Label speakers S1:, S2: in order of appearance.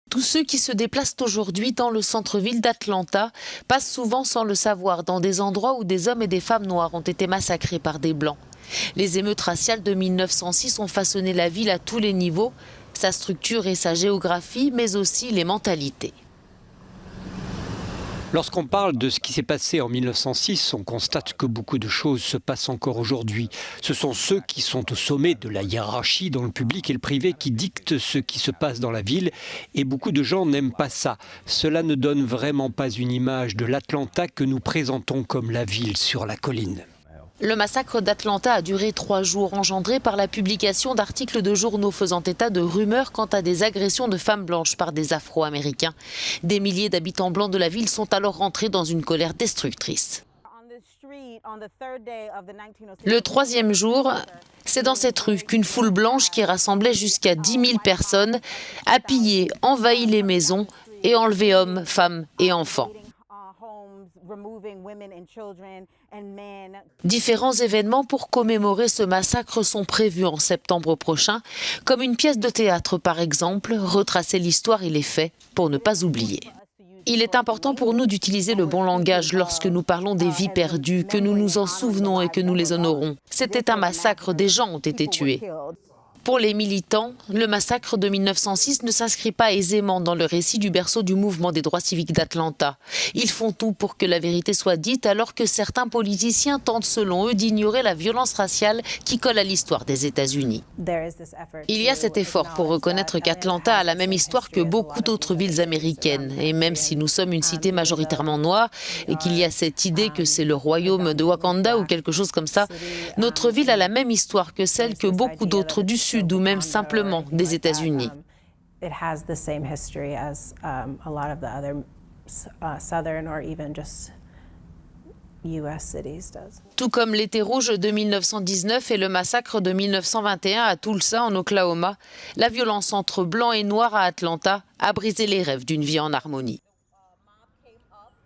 S1: Tous ceux qui se déplacent aujourd'hui dans le centre-ville d'Atlanta passent souvent sans le savoir dans des endroits où des hommes et des femmes noirs ont été massacrés par des blancs. Les émeutes raciales de 1906 ont façonné la ville à tous les niveaux, sa structure et sa géographie, mais aussi les mentalités.
S2: Lorsqu'on parle de ce qui s'est passé en 1906, on constate que beaucoup de choses se passent encore aujourd'hui. Ce sont ceux qui sont au sommet de la hiérarchie dans le public et le privé qui dictent ce qui se passe dans la ville et beaucoup de gens n'aiment pas ça. Cela ne donne vraiment pas une image de l'Atlanta que nous présentons comme la ville sur la colline.
S1: Le massacre d'Atlanta a duré 3 jours, engendré par la publication d'articles de journaux faisant état de rumeurs quant à des agressions de femmes blanches par des Afro-Américains. Des milliers d'habitants blancs de la ville sont alors rentrés dans une colère destructrice. Le 3e jour, c'est dans cette rue qu'une foule blanche qui rassemblait jusqu'à 10 000 personnes a pillé, envahi les maisons et enlevé hommes, femmes et enfants. Différents événements pour commémorer ce massacre sont prévus en septembre prochain, comme une pièce de théâtre par exemple, retracer l'histoire et les faits pour ne pas oublier. Il est important pour nous d'utiliser le bon langage lorsque nous parlons des vies perdues, que nous nous en souvenons et que nous les honorons. C'était un massacre, des gens ont été tués. Pour les militants, le massacre de 1906 ne s'inscrit pas aisément dans le récit du berceau du mouvement des droits civiques d'Atlanta. Ils font tout pour que la vérité soit dite alors que certains politiciens tentent selon eux d'ignorer la violence raciale qui colle à l'histoire des États-Unis. Il y a cet effort pour reconnaître qu'Atlanta a la même histoire que beaucoup d'autres villes américaines. Et même si nous sommes une cité majoritairement noire et qu'il y a cette idée que c'est le royaume de Wakanda ou quelque chose comme ça, notre ville a la même histoire que celle que beaucoup d'autres du Sud ou même simplement des États-Unis. Tout comme l'été rouge de 1919 et le massacre de 1921 à Tulsa en Oklahoma, la violence entre blancs et noirs à Atlanta a brisé les rêves d'une vie en harmonie.